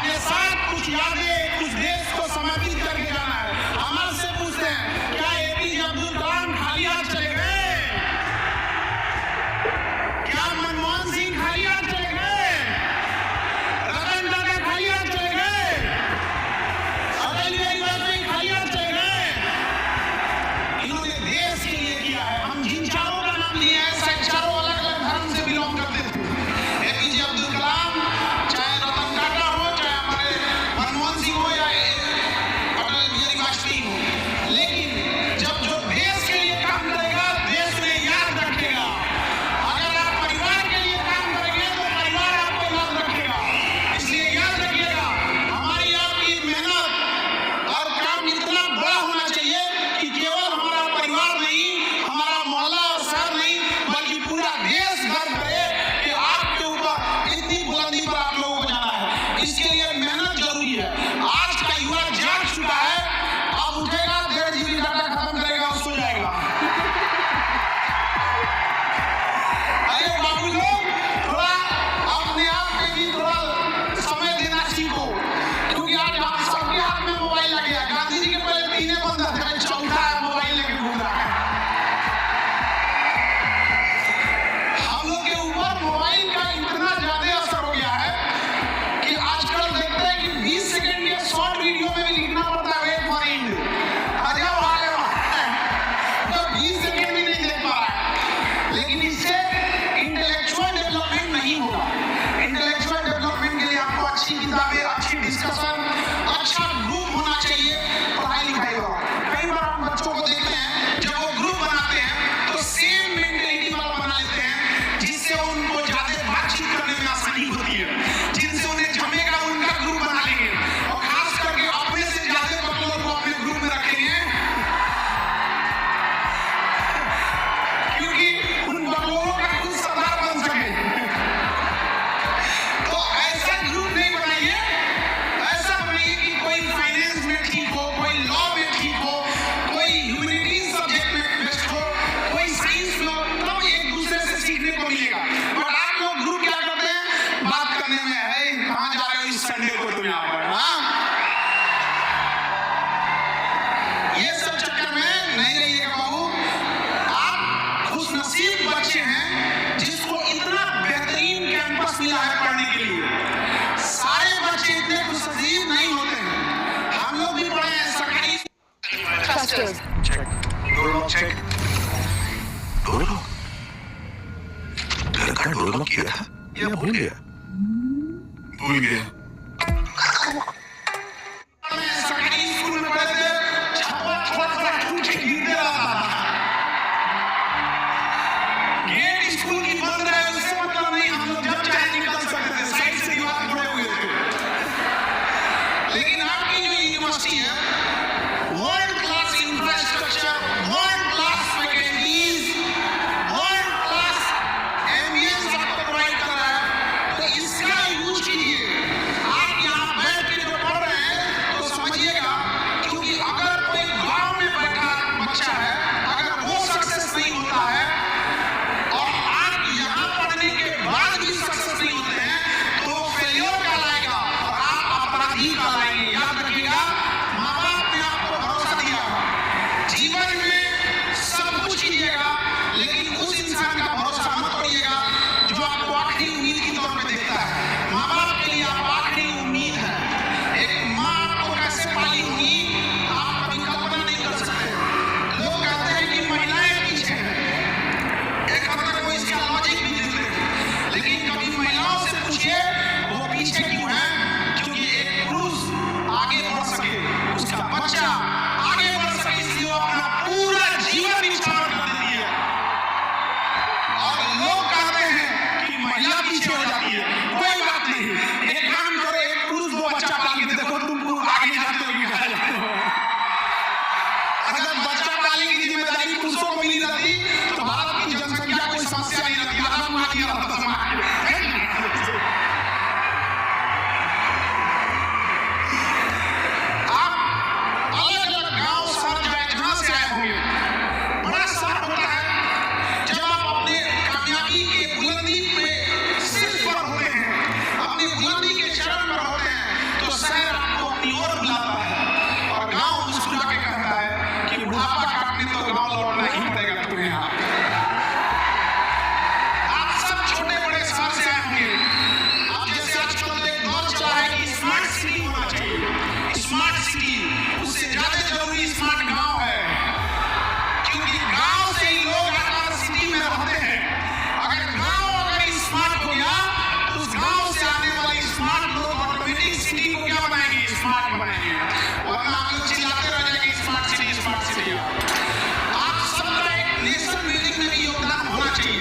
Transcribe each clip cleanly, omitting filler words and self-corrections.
अपने साथ कुछ यादें, कुछ देश को समर्पित करके जाना है। हम आपसे पूछते हैं, क्या एपीजे अब्दुल कलाम खाली हाथ चले गए? क्या मनमोहन सिंह खाली हाथ चले गए? रतन टाटा खाली हाथ चले गए? अटल बिहारी वाजपेयी खाली हाथ चले गए? इन्होंने देश के लिए किया है। हम जिन चारों का नाम लिए हैं, शायद चारों अलग अलग धर्म से बिलोंग करते थे। एपीजे अब्दुल कलाम, चाहे रतन टाटा हो, चाहे हमारे मनमोहन सिंह हो या अटल बिहारी वाजपेयी हो, लेकिन जब जो देश के लिए काम करेगा, देश उन्हें याद रखेगा। अगर आप परिवार के लिए काम करेंगे तो परिवार आपको याद रखेगा। इसलिए याद रखिएगा, हमारी आपकी मेहनत और काम इतना बड़ा होना चाहिए कि केवल हमारा परिवार नहीं, हमारा मोहल्ला और शहर नहीं, बल्कि पूरा देश गर्व करे कि आपके ऊपर इतनी बुलंदी पर आप लोगों को जाना है। इसके लिए मेहनत जरूरी है। आज का युवा जाग चुका है, अब उठेगा, 1.5 GB डाटा खत्म करेगा और सो जाएगा। अरे बाबू लोग, थोड़ा अपने आप पे भी थोड़ा समय देना सीखो, क्योंकि आज हम सबके हाथ में मोबाइल लग गया। गांधी जी के पहले 3 बंद थे, चौथा है मोबाइल लेके घूम रहा है। हम लोग के ऊपर मोबाइल का इतना ज्यादा असर हो गया है कि आजकल देखते हैं कि 20 सेकंड के शॉर्ट वीडियो में भी लिखना पड़ता है वेट फॉर एंड। अरे भाई, तो 20 सेकंड भी नहीं देख पा रहा है। लेकिन इससे इंटेलेक्चुअल डेवलपमेंट नहीं होगा। इंटेलेक्चुअल डेवलपमेंट के लिए आपको अच्छी किताबें, अच्छी डिस्कशन, अच्छा ग्रुप होना चाहिए पढ़ाई लिखाई का। कई बार हम बच्चों को देखते हैं, जब वो ग्रुप बनाते हैं तो सेम मेंटेलिटी वाला बना लेते हैं, जिससे उनको ज्यादा बातचीत करने में आसानी होती है, जिनसे उन्हें जमेगा, उनका ग्रुप बना लेंगे और खास करके अपने से ज्यादा बकलों को अपने ग्रुप में रखेंगे, क्योंकि उन बकलों का कुछ सरदार बन सके। तो ऐसा ग्रुप नहीं बनाइए, ऐसा बनाइए कि कोई फाइनेंस में ठीक हो, कोई लॉ में ठीक हो, कोई ह्यूमैनिटीज सब्जेक्ट में बेस्ट हो, कोई साइंस में हो, तो एक दूसरे से सीखने को मिलेगा। बट आप लोग ग्रुप क्या करते हैं? बात करने में है, कहाँ जा रहे हो इस संडे को तुम यहाँ पर? हाँ, ये सब चक्कर में नहीं रहिएगा बाबू। आप खुशनसीब बच्चे हैं जिसको इतना बेहतरीन कैंपस मिला है पढ़ने के लिए। सारे बच्चे इतने खुशनसीब नहीं होते हैं। हम लोग भी पढ़े हैं सरकारी। Check, door lock check. Door lock? घर का डोर लॉक किया था या भूल गया? भूल गया। सरकारी स्कूल में पढ़े थे, छप्पर थोड़ा टूट के गिरते रहता था। गेट स्कूल की बंद रहे उससे मतलब नहीं, हम लोग जब चाहे निकल सकते थे, साइड से दीवार जुड़े हुए थे। लेकिन आपकी जो यूनिवर्सिटी है, world class infrastructure, world class faculties, world class ambience आपको प्रोवाइड कर रहा है, तो इसका यूज कीजिए। से आने वाले स्मार्ट लोग ऑटोमेटिक सिटी को क्या बनाएंगे? स्मार्ट बनाएंगे। वरना हम लोग चिल्लाते रह जाएंगे स्मार्ट सिटी, स्मार्ट सिटी। आप सबका एक नेशन बिल्डिंग में भी योगदान होना चाहिए।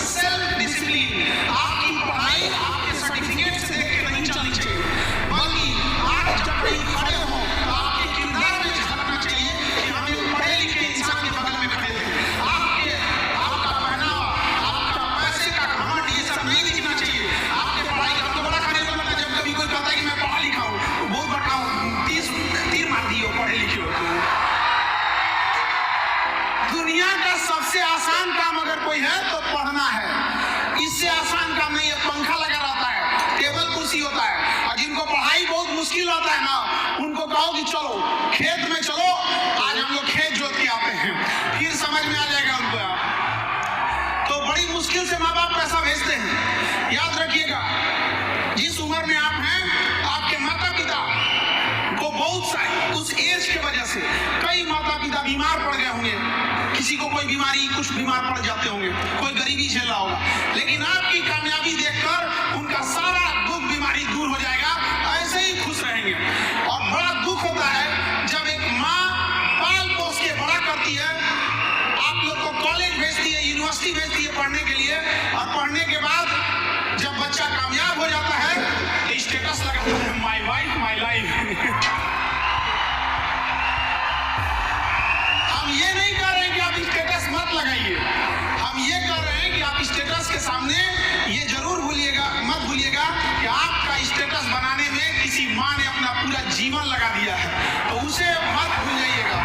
सेल्फ डिसिप्लिन, आपकी पढ़ाई आपके सर्टिफिकेट से देख के नहीं चलनी चाहिए, बल्कि आप जब कहीं खड़े हो तो आपके किरदार में झलकना चाहिए कि हम एक पढ़े लिखे इंसान के बगल में खड़े थे। आपका पहनावा, आपका पैसे का घमंड, ये सब नहीं दिखना चाहिए। आपके पढ़ाई का तो बड़ा खड़े होना, जब कभी कोई कहता है कि मैं पढ़ा लिखा हूँ, बहुत बड़ा 30 तीर मार दिए पढ़े लिखे हो। दुनिया का सबसे आसान काम अगर कोई है तो पढ़ना है। इससे आसान काम नहीं है। पंखा लगा रहता है, टेबल कुर्सी होता है, और जिनको पढ़ाई बहुत मुश्किल होता है ना, उनको कहो कि चलो खेत में चलो, आज हम लोग खेत जोत के आते हैं, फिर समझ में आ जाएगा उनको। तो बड़ी मुश्किल से माँ बाप पैसा भेजते हैं। याद रखिएगा, जिस उम्र में आप हैं, आपके माता पिता को बहुत सारी उस एज के वजह से कई माता पिता बीमार पड़ गए होंगे, किसी को कोई बीमारी, कुछ बीमार पड़ जाते होंगे, कोई गरीबी झेल रहा होगा, लेकिन आपकी कामयाबी देखकर उनका सारा दुख बीमारी दूर हो जाएगा, ऐसे ही खुश रहेंगे। और बड़ा दुख होता है जब एक माँ पाल पोस के बड़ा करती है, आप लोग को कॉलेज भेजती है, यूनिवर्सिटी भेजती है पढ़ने के लिए, और पढ़ने के बाद जब बच्चा कामयाब हो जाता है तो स्टेटस लगाता है, माय वाइफ माय लाइफ। हम ये नहीं कह रहे हैं कि आप स्टेटस मत लगाइए, हम ये कह रहे हैं कि आप स्टेटस के सामने ये जरूर मत भूलिएगा कि आपका स्टेटस बनाने में किसी माँ ने अपना पूरा जीवन लगा दिया है, तो उसे मत भूल जाइएगा।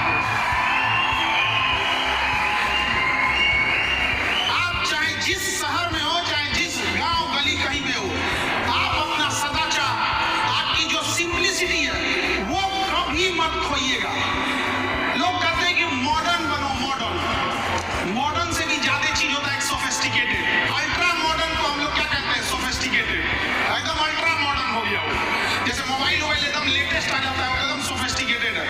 आप चाहे जिस शहर में हो, चाहे जिस गांव गली कहीं में हो, आप अपना सदाचार, आपकी जो सिंप्लिसिटी है, वो कभी मत खोइएगा। लोग कहते हैं कि मॉडर्न बनो, मॉडर्न से भी ज्यादा चीज होता है सोफिस्टिकेटेड। अल्ट्रा मॉडर्न को हम लोग क्या कहते हैं? सोफिस्टिकेटेड। एकदम अल्ट्रा मॉडर्न हो गया हो, जैसे मोबाइल एकदम लेटेस्ट आ जाता है, एकदम सोफिस्टिकेटेड है।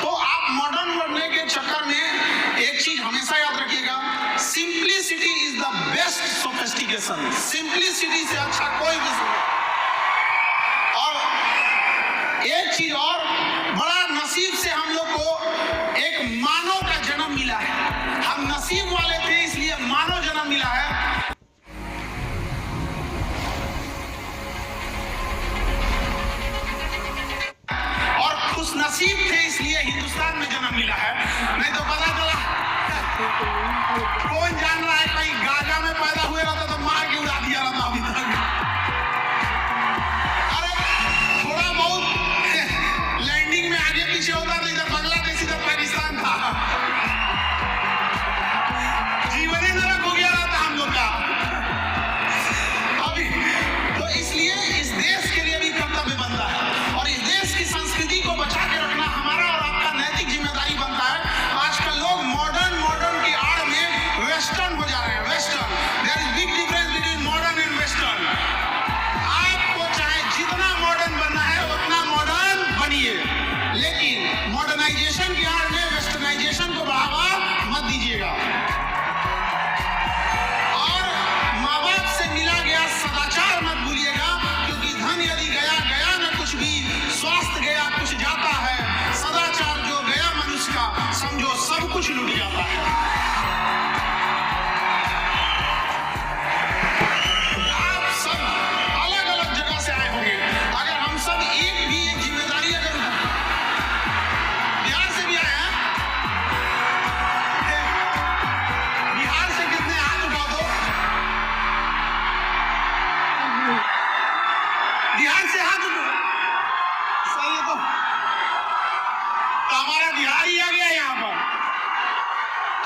तो आप मॉडर्न बनने के चक्कर में एक चीज हमेशा याद रखिएगा, simplicity is the best sophistication. Simplicity से अच्छा कोई भी। और एक चीज और, बड़ा नसीब से हम लोग को एक मानव का जन्म मिला है। हम नसीब वाले थे, इसलिए मानव जन्म मिला है। और खुश नसीब थे, इसलिए हिंदुस्तान में जन्म मिला है। नहीं तो पता चला कौन जान रहा है, कहीं गाजा में पैदा हुए रहता तो मार के उड़ा दिया रहता अभी तक। अरे थोड़ा बहुत लैंडिंग में आगे पीछे होता तो इधर बांग्लादेश, इधर पाकिस्तान था, जीवन ही नरक हो गया रहता हम लोग का अभी। तो इसलिए इस देश के लिए भी कर्तव्य बनता है, और इस देश की संस्कृति को बचा के रखना हमारा और आपका नैतिक जिम्मेदारी बनता है। आजकल लोग मॉडर्न की आड़ में वेस्टर्न हो जा रहे हैं। Western, there is big difference between modern and western. आपको चाहे जितना मॉडर्न बनना है उतना मॉडर्न बनिए, लेकिन मॉडर्नाइजेशन की आड़ में वेस्टर्नाइजेशन को बढ़ावा मत दीजिएगा। और माँ बाप से मिला गया सदाचार मत भूलिएगा, क्योंकि धन यदि गया गया न कुछ भी, स्वास्थ्य गया कुछ जाता है, सदाचार जो गया मनुष्य का, समझो सब कुछ लूट जाता है। आप सब अलग अलग जगह से आए होंगे, अगर हम सब एक जिम्मेदारी, अगर बिहार से भी आए हैं, बिहार से कितने हाथ उठा दो, बिहार से हाथ उठो, सही है। तो हमारा बिहार ही आ गया यहाँ पर।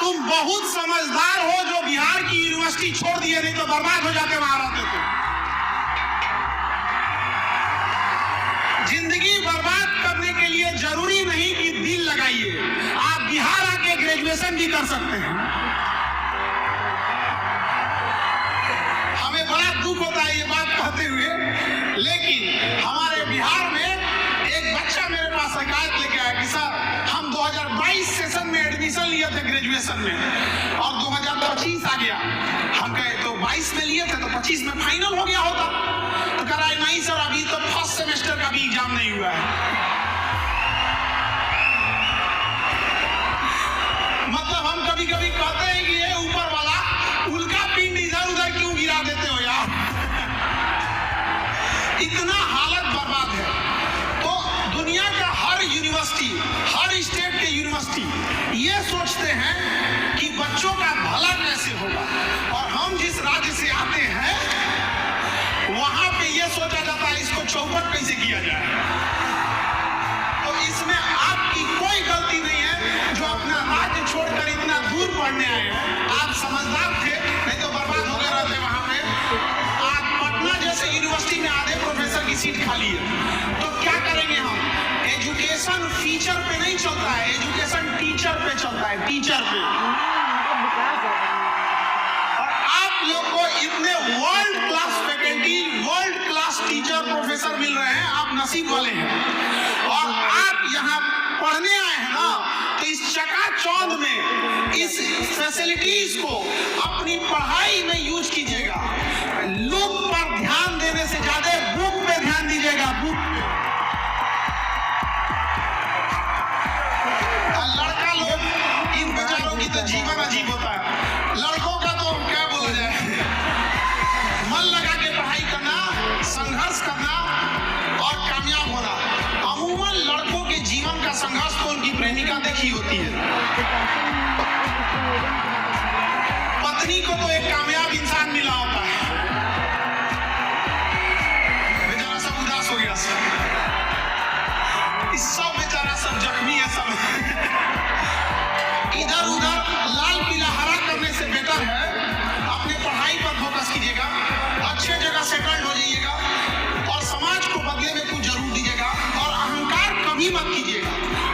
तुम बहुत समझदार हो जो बिहार की यूनिवर्सिटी छोड़ दिए, नहीं तो बर्बाद हो जाते वहां रहते थे। जिंदगी बर्बाद करने के लिए जरूरी नहीं कि दिल लगाइए, आप बिहार आके ग्रेजुएशन भी कर सकते हैं। हमें बड़ा दुख होता है ये बात कहते हुए, लेकिन हमारे बिहार में एक बच्चा मेरे पास शिकायत लेके आया कि सर हम 2022 सेशन में एडमिशन लिए थे ग्रेजुएशन में, और 2025 आ गया। हम कहे तो 22 में लिए थे तो 25 में फाइनल हो गया होता। तो एग्जाम नहीं हुआ है। मतलब हम कभी कभी कहते हैं कि ये ऊपर वाला उल्का पिंड इधर उधर क्यों गिरा देते हो यार। इतना हालत बर्बाद है। तो दुनिया का हर यूनिवर्सिटी, हर स्टेट के यूनिवर्सिटी ये सोचते हैं कि बच्चों का भला कैसे होगा, और हम जिस राज्य से आते हैं वहां पे ये सोचा जाता है इसको चौपट कैसे किया जाए। तो इसमें आपकी कोई गलती नहीं है जो अपना राज्य छोड़कर इतना दूर पढ़ने आए हैं। आप समझदार थे, नहीं तो बर्बाद हो गए रहते वहां पे। आज पटना जैसे यूनिवर्सिटी में आधे प्रोफेसर की सीट खाली है, तो क्या करेंगे हम। एजुकेशन फीचर पे नहीं चलता है, एजुकेशन टीचर पे चलता है, टीचर पे। और आप लोग को इतने world class faculty, world class teacher professor मिल रहे हैं, आप नसीब वाले हैं। और आप यहाँ पढ़ने आए हैं ना, तो इस चकाचौंध में इस फैसिलिटीज को अपनी पढ़ाई में यूज कीजिएगा। लुक पर ध्यान देने से ज्यादा बुक पे ध्यान दीजिएगा, बुक पे। लड़का लोग इन बेचारों की तो जीवन अजीब होता है। लड़कों का तो क्या बोला जाए, मन लगा के पढ़ाई करना, संघर्ष करना और कामयाब होना। अमूमन लड़कों के जीवन का संघर्ष तो उनकी प्रेमिका देखी होती है। पत्नी को तो एक कामयाब इंसान मिला होता है। बेचारा सब उदास हो गया, सब बेचारा सब जख्मी है सब। इधर उधर लाल पीला हरा करने से बेटर है अपने पढ़ाई पर फोकस कीजिएगा, अच्छे जगह सेटल्ड हो जाइएगा और समाज को बदले में कुछ जरूर दीजिएगा। और अहंकार कभी मत कीजिएगा।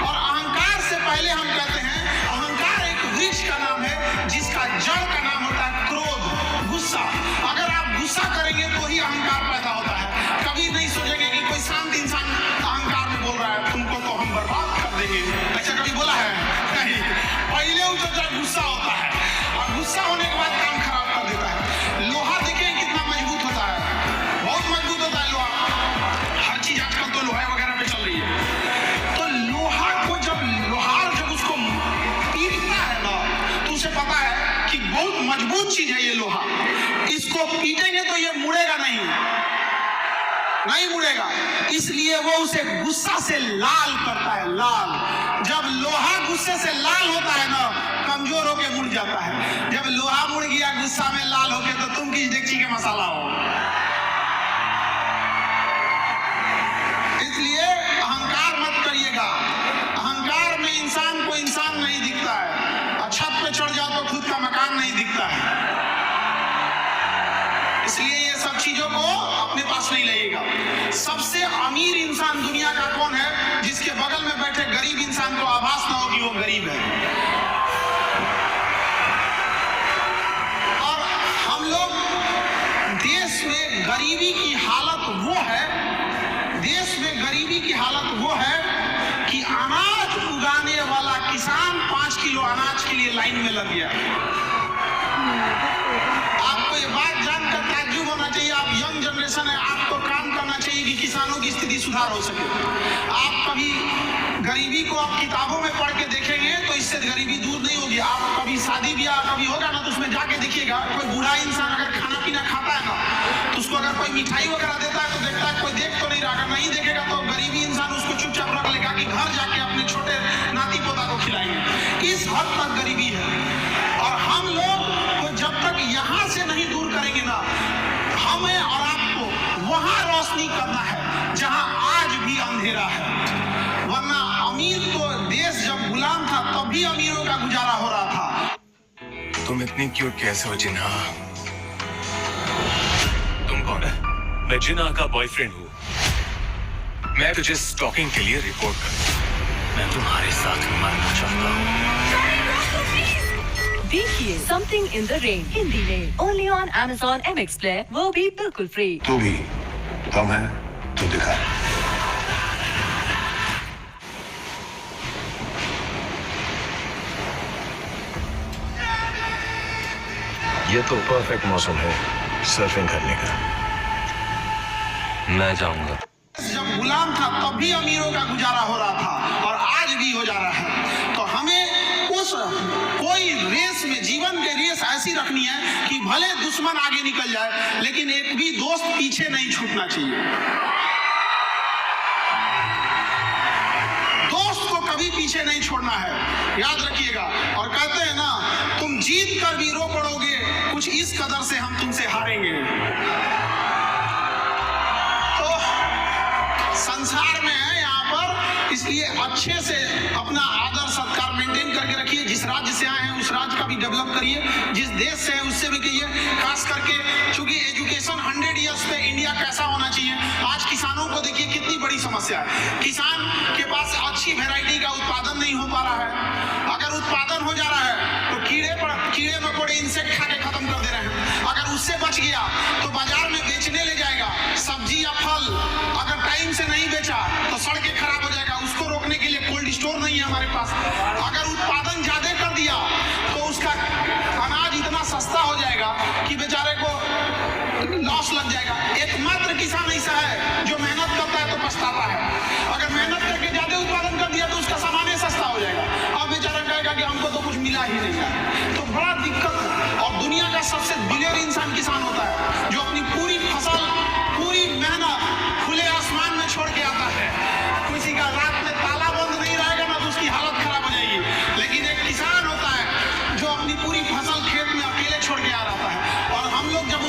और अहंकार से पहले हम कहते हैं अहंकार एक वृक्ष का नाम है जिसका जड़ का नाम होता है क्रोध, गुस्सा। अगर आप गुस्सा करेंगे तो ही अहंकार पैदा होता है। कभी नहीं सोचेंगे कि कोई शांत इंसान अहंकार में बोल रहा है तुमको तो हम बर्बाद कर देंगे, ऐसा कभी बोला है? नहीं। पहले वो जो गुस्सा होता है और गुस्सा होने के बाद काम खराब कर देता है। लोहा देखें कितना मजबूत होता है, बहुत मजबूत होता है लोहा। हर चीज आजकल तो लोहा वगैरह पे चल रही है। तो लोहा को जब लोहार जब उसको पीटता है ना, तो उसे पता है कि बहुत मजबूत चीज है ये लोहा, इसको पीटेंगे तो ये मुड़ेगा नहीं मुड़ेगा। इसलिए वो उसे गुस्सा से लाल करता है, लाल। जब लोहा गुस्से से लाल होता है ना, कमजोर होके मुड़ जाता है। जब लोहा मुड़ गया गुस्सा में लाल होके, तो तुम किस डेगची के मसाला हो। इसलिए अहंकार मत करिएगा। अहंकार में इंसान को इंसान नहीं दिखता है। छत पे चढ़ जाओ तो खुद का मकान नहीं दिखता है। इसलिए ये सब चीजों को अपने पास नहीं लाइएगा। सबसे अमीर इंसान दुनिया का कौन है? जिसके बगल में बैठे गरीब इंसान को आभास ना हो कि वो गरीब है। और हम लोग देश में गरीबी की हालत वो है, देश में गरीबी की हालत वो है कि अनाज उगाने वाला किसान 5 किलो अनाज के लिए लाइन में लग गया। आपको ये बात जानकर ताज्जुब होना चाहिए। आप यंग जनरेशन है, आपको काम करना चाहिए कि किसानों की स्थिति सुधार हो सके। आप कभी गरीबी को आप किताबों में पढ़ के देखेंगे तो इससे गरीबी दूर नहीं होगी। आप कभी शादी ब्याह कभी होगा ना, तो उसमें जाके देखिएगा, कोई बूढ़ा इंसान अगर खाना पीना खाता है ना, तो उसको अगर कोई मिठाई वगैरह देता है तो देखता है कोई देख तो नहीं रहा। अगर नहीं देखेगा तो गरीबी इंसान उसको चुपचाप रख लेगा कि घर जाके अपने छोटे नाती पोता को खिलाएंगे। इस हद तक गरीबी है। और हम लोग को जब तक यहाँ से नहीं दूर करेंगे ना, हमें और आपको वहां रोशनी करना है जहां आज भी अंधेरा है। वरना अमीर तो देश जब गुलाम था तब भी अमीरों का गुजारा हो रहा था। तुम इतनी क्यूट कैसे हो जिन्हा? तुम कौन है? मैं जिन्हा का बॉयफ्रेंड हूँ। मैं तुझे स्टॉकिंग के लिए रिपोर्ट कर। मैं तुम्हारे साथ मरना चाहता हूँ। देखिए something in the rain Hindi में only on Amazon MX Player, वो भी बिल्कुल फ्री। तू भी कम है, तू दिखा। ये तो परफेक्ट मौसम है सर्फिंग करने का। मैं जाऊंगा। जब गुलाम था तब भी अमीरों का गुजारा हो रहा था और आज भी हो जा रहा है। तो हमें उस कोई रेस में, जीवन के रेस ऐसी रखनी है कि भले दुश्मन आगे निकल जाए लेकिन एक भी दोस्त पीछे नहीं छूटना चाहिए। दोस्त को कभी पीछे नहीं छोड़ना है, याद रखिएगा। और कहते हैं ना, तुम जीत कर भी रो पड़ोगे, कुछ इस कदर से हम तुमसे हारेंगे। तो संसार में है यहाँ पर, इसलिए अच्छे से अपना आदर सत्कार मेंटेन करके रखिए। जिस राज्य से आए हैं उस राज्य का भी डेवलप करिए, जिस देश से है उससे भी कहिए। खास करके चूंकि एजुकेशन 100 ईयर्स पे इंडिया कैसा होना चाहिए, आज किसानों को देखिए कितनी बड़ी समस्या है। किसान के पास अच्छी वैरायटी का उत्पादन नहीं हो पा रहा है। अगर उत्पादन हो जा रहा है तो कीड़े मकोड़े इंसेक्ट खा के खत्म कर दे रहे हैं। अगर उससे बच गया तो बाजार में बेचने ले जाएगा। सब्जी या फल अगर टाइम से नहीं बेचा तो सड़ के खराब हो जाएगा। उसको रोकने के लिए कोल्ड स्टोर नहीं है हमारे पास। अगर उत्पादन ज्यादा कर दिया तो उसका अनाज इतना सस्ता हो जाएगा कि बेचारे को लॉस लग जाएगा। एकमात्र किसान ऐसा है जो मेहनत करता है तो पछताता है। अगर मेहनत करके ज्यादा उत्पादन कर दिया तो उसका सामान सस्ता हो जाएगा। अब बेचारा कहेगा कि हमको तो कुछ मिला ही नहीं है, तो बड़ा दिक्कत है। और दुनिया का सबसे दिलेर इंसान किसान होता है, जो अपनी पूरी फसल, पूरी मेहनत खुले आसमान में छोड़ के आता है। किसी का रात में ताला बंद नहीं रहेगा ना तो उसकी हालत खराब हो जाएगी। लेकिन एक किसान होता है जो अपनी पूरी फसल खेत में अकेले छोड़ के आ रहा है। और हम लोग जब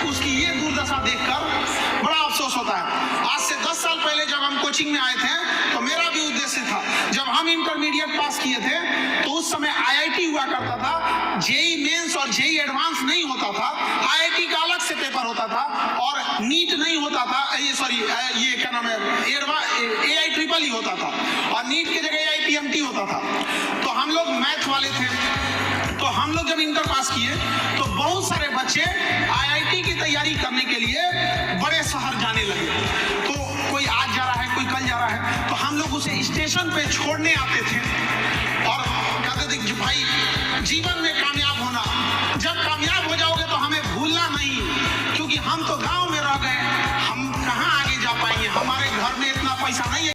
उसकी ये दुर्दशा देखकर बड़ा अफसोस होता है। आज से 10 साल पहले जब हम कोचिंग में आए थे तो मेरा भी उद्देश्य था, जब हम इंटरमीडिएट पास किए थे तो उस समय आईआईटी हुआ करता था। जेई मेंस और जेई एडवांस नहीं होता था। आईआईटी का अलग से पेपर होता था और नीट नहीं होता था। ये क्या नाम है, एआई ट्रिपल ही होता था और नीट की जगह आईपीएमटी होता था। तो हम लोग मैथ वाले थे, तो हम लोग जब इंटर पास किए तो बहुत सारे बच्चे आईआईटी की तैयारी करने के लिए बड़े शहर जाने लगे। तो कोई आज जा रहा है, कोई कल जा रहा है, तो हम लोग उसे स्टेशन पे छोड़ने आते थे और कहते थे कि भाई जीवन में कामयाब होना, जब कामयाब हो जाओगे तो हमें भूलना नहीं, क्योंकि हम तो गांव में रह गए।